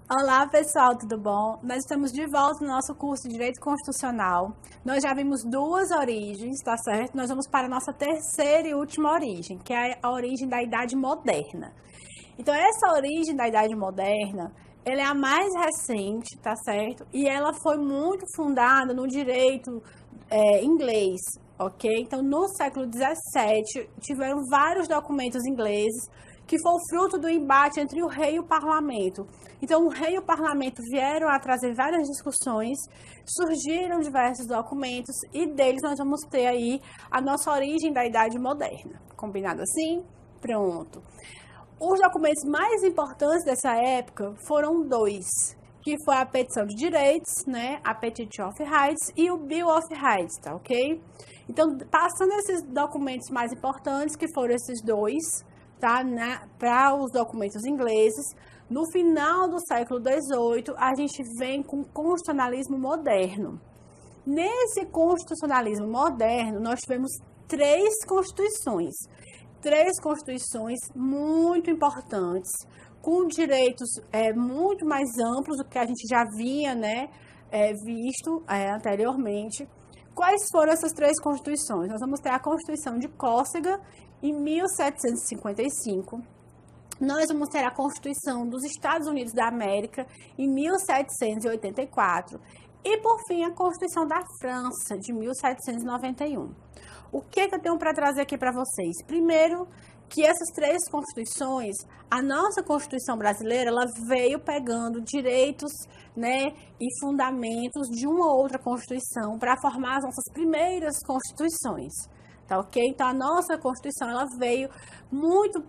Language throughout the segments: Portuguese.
Olá pessoal, tudo bom? Nós estamos de volta no nosso curso de Direito Constitucional. Nós já vimos duas origens, tá certo? Nós vamos para a nossa terceira e última origem, que é a origem da Idade Moderna. Então essa origem da Idade Moderna, ela é a mais recente, tá certo? E ela foi muito fundada no direito inglês, ok? Então no século XVII tiveram vários documentos ingleses que foi o fruto do embate entre o rei e o parlamento. Então, o rei e o parlamento vieram a trazer várias discussões, surgiram diversos documentos e deles nós vamos ter aí a nossa origem da Idade Moderna. Combinado assim? Pronto. Os documentos mais importantes dessa época foram dois, que foi a Petição de Direitos, né, a Petition of Rights e o Bill of Rights, tá ok? Então, passando esses documentos mais importantes, que foram esses dois, tá, para os documentos ingleses, no final do século XVIII, a gente vem com o constitucionalismo moderno. Nesse constitucionalismo moderno, nós tivemos três constituições muito importantes, com direitos muito mais amplos do que a gente já havia, né, visto anteriormente. Quais foram essas três constituições? Nós vamos ter a Constituição de Córcega, em 1755, nós vamos ter a Constituição dos Estados Unidos da América, em 1784, e, por fim, a Constituição da França, de 1791. O que eu tenho para trazer aqui para vocês? Primeiro, que essas três constituições, a nossa Constituição brasileira, ela veio pegando direitos, né, e fundamentos de uma outra Constituição para formar as nossas primeiras constituições. Tá ok? Então, a nossa Constituição, ela veio muito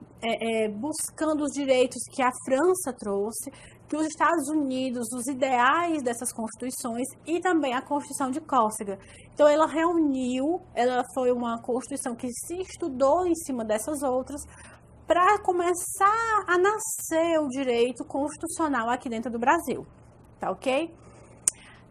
buscando os direitos que a França trouxe, que os Estados Unidos, os ideais dessas constituições e também a Constituição de Córcega. Então, ela reuniu, ela foi uma Constituição que se estudou em cima dessas outras para começar a nascer o direito constitucional aqui dentro do Brasil. Tá ok?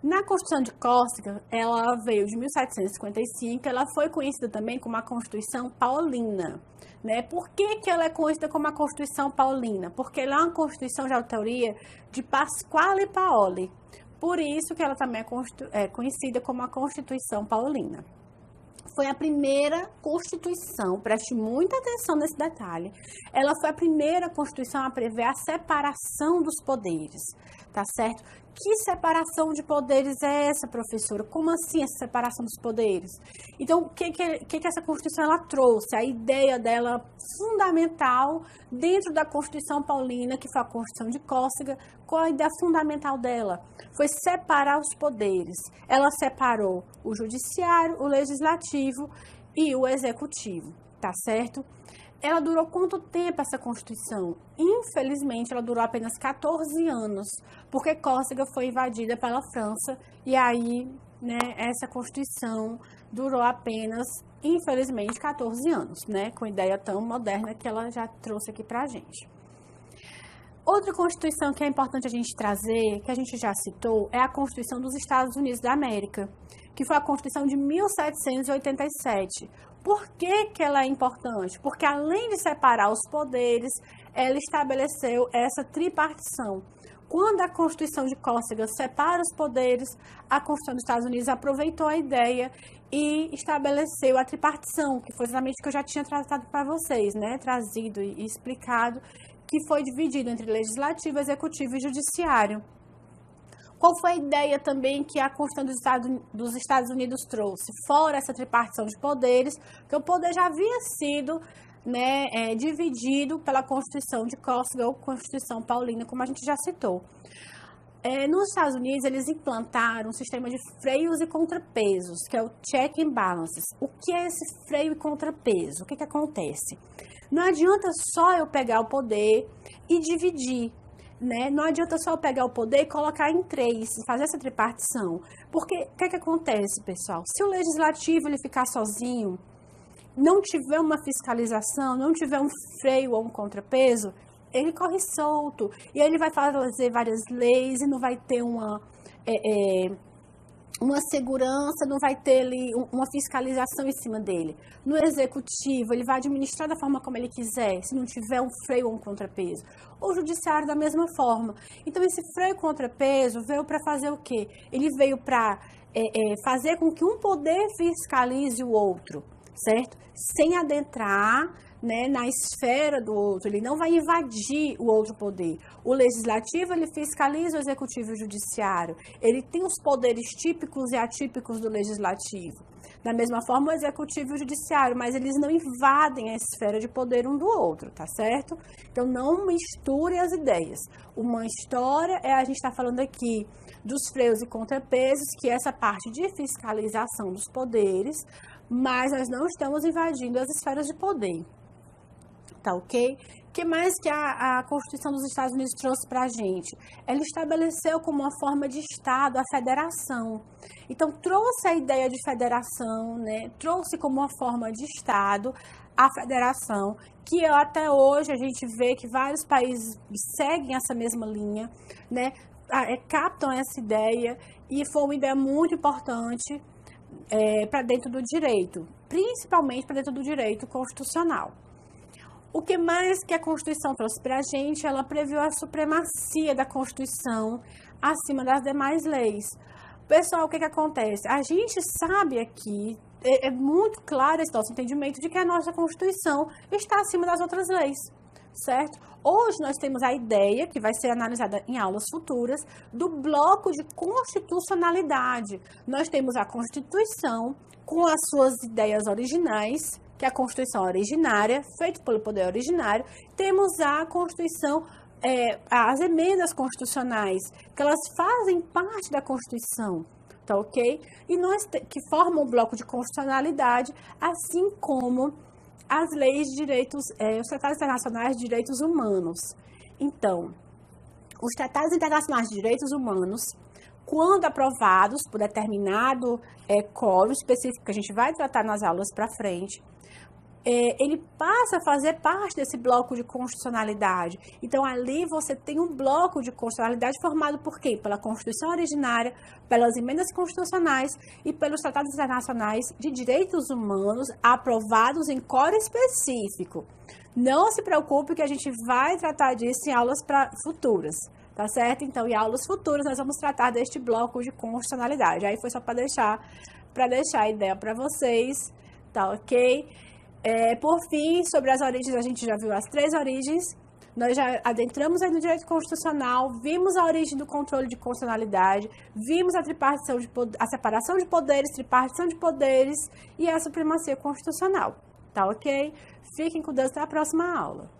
Na Constituição de Córcega, ela veio de 1755, ela foi conhecida também como a Constituição Paulina, né? Por que ela é conhecida como a Constituição Paulina? Porque ela é uma Constituição de autoria de Pasquale Paoli, por isso que ela também é conhecida como a Constituição Paulina. Foi a primeira Constituição, preste muita atenção nesse detalhe, ela foi a primeira Constituição a prever a separação dos poderes, tá certo? Que separação de poderes é essa, professora? Como assim essa separação dos poderes? Então, o que essa Constituição ela trouxe? A ideia dela fundamental dentro da Constituição Paulina, que foi a Constituição de Córcega, qual a ideia fundamental dela? Foi separar os poderes. Ela separou o judiciário, o legislativo e o executivo, tá certo? Ela durou quanto tempo essa Constituição? Infelizmente, ela durou apenas 14 anos, porque Córcega foi invadida pela França e aí, né, essa Constituição durou apenas, infelizmente, 14 anos, né, com ideia tão moderna que ela já trouxe aqui pra gente. Outra Constituição que é importante a gente trazer, que a gente já citou, é a Constituição dos Estados Unidos da América, que foi a Constituição de 1787. Por que ela é importante? Porque além de separar os poderes, ela estabeleceu essa tripartição. Quando a Constituição de Córcega separa os poderes, a Constituição dos Estados Unidos aproveitou a ideia e estabeleceu a tripartição, que foi exatamente o que eu já tinha tratado para vocês, né? Trazido e explicado, que foi dividido entre legislativo, executivo e judiciário. Qual foi a ideia também que a Constituição dos Estados Unidos trouxe? Fora essa tripartição de poderes, que o poder já havia sido, né, dividido pela Constituição de Córcega ou Constituição Paulina, como a gente já citou. Nos Estados Unidos, eles implantaram um sistema de freios e contrapesos, que é o check and balances. O que é esse freio e contrapeso? O que acontece? Não adianta só eu pegar o poder e dividir, né? Não adianta só eu pegar o poder e colocar em três, fazer essa tripartição. Porque o que acontece, pessoal? Se o legislativo ele ficar sozinho, não tiver uma fiscalização, não tiver um freio ou um contrapeso, ele corre solto. E ele vai fazer várias leis e não vai ter uma segurança, não vai ter ali uma fiscalização em cima dele. No executivo, ele vai administrar da forma como ele quiser, se não tiver um freio ou um contrapeso. O judiciário da mesma forma. Então, esse freio e contrapeso veio para fazer o quê? Ele veio para fazer com que um poder fiscalize o outro, certo? Sem adentrar, né, na esfera do outro, ele não vai invadir o outro poder. O legislativo, ele fiscaliza o executivo e o judiciário. Ele tem os poderes típicos e atípicos do legislativo. Da mesma forma, o executivo e o judiciário, mas eles não invadem a esfera de poder um do outro, tá certo? Então, não misture as ideias. Uma história a gente está falando aqui dos freios e contrapesos, que é essa parte de fiscalização dos poderes, mas nós não estamos invadindo as esferas de poder. Tá ok? O que mais que a Constituição dos Estados Unidos trouxe para a gente? Ela estabeleceu como uma forma de Estado a federação. Então, trouxe a ideia de federação, né? Trouxe como uma forma de Estado a federação, que até hoje a gente vê que vários países seguem essa mesma linha, né? Captam essa ideia, e foi uma ideia muito importante para dentro do direito, principalmente para dentro do direito constitucional. O que mais que a Constituição trouxe para a gente? Ela previu a supremacia da Constituição acima das demais leis. Pessoal, o que acontece? A gente sabe aqui, é muito claro esse nosso entendimento de que a nossa Constituição está acima das outras leis, certo? Hoje nós temos a ideia, que vai ser analisada em aulas futuras, do bloco de constitucionalidade. Nós temos a Constituição com as suas ideias originais, que é a Constituição originária, feita pelo poder originário. Temos a Constituição, as emendas constitucionais, que elas fazem parte da Constituição, tá ok? E que formam o bloco de constitucionalidade, assim como as leis de direitos, os tratados internacionais de direitos humanos. Então, os tratados internacionais de direitos humanos, quando aprovados por determinado quórum específico, que a gente vai tratar nas aulas para frente, ele passa a fazer parte desse bloco de constitucionalidade. Então, ali você tem um bloco de constitucionalidade formado por quê? Pela Constituição originária, pelas emendas constitucionais e pelos tratados internacionais de direitos humanos aprovados em quórum específico. Não se preocupe que a gente vai tratar disso em aulas futuras, tá certo? Então, em aulas futuras, nós vamos tratar deste bloco de constitucionalidade. Aí foi só para deixar a ideia para vocês, tá ok? Por fim, sobre as origens, a gente já viu as 3 origens. Nós já adentramos aí no direito constitucional, vimos a origem do controle de constitucionalidade, vimos a separação de poderes, tripartição de poderes e a supremacia constitucional, tá ok? Fiquem com Deus, até a próxima aula.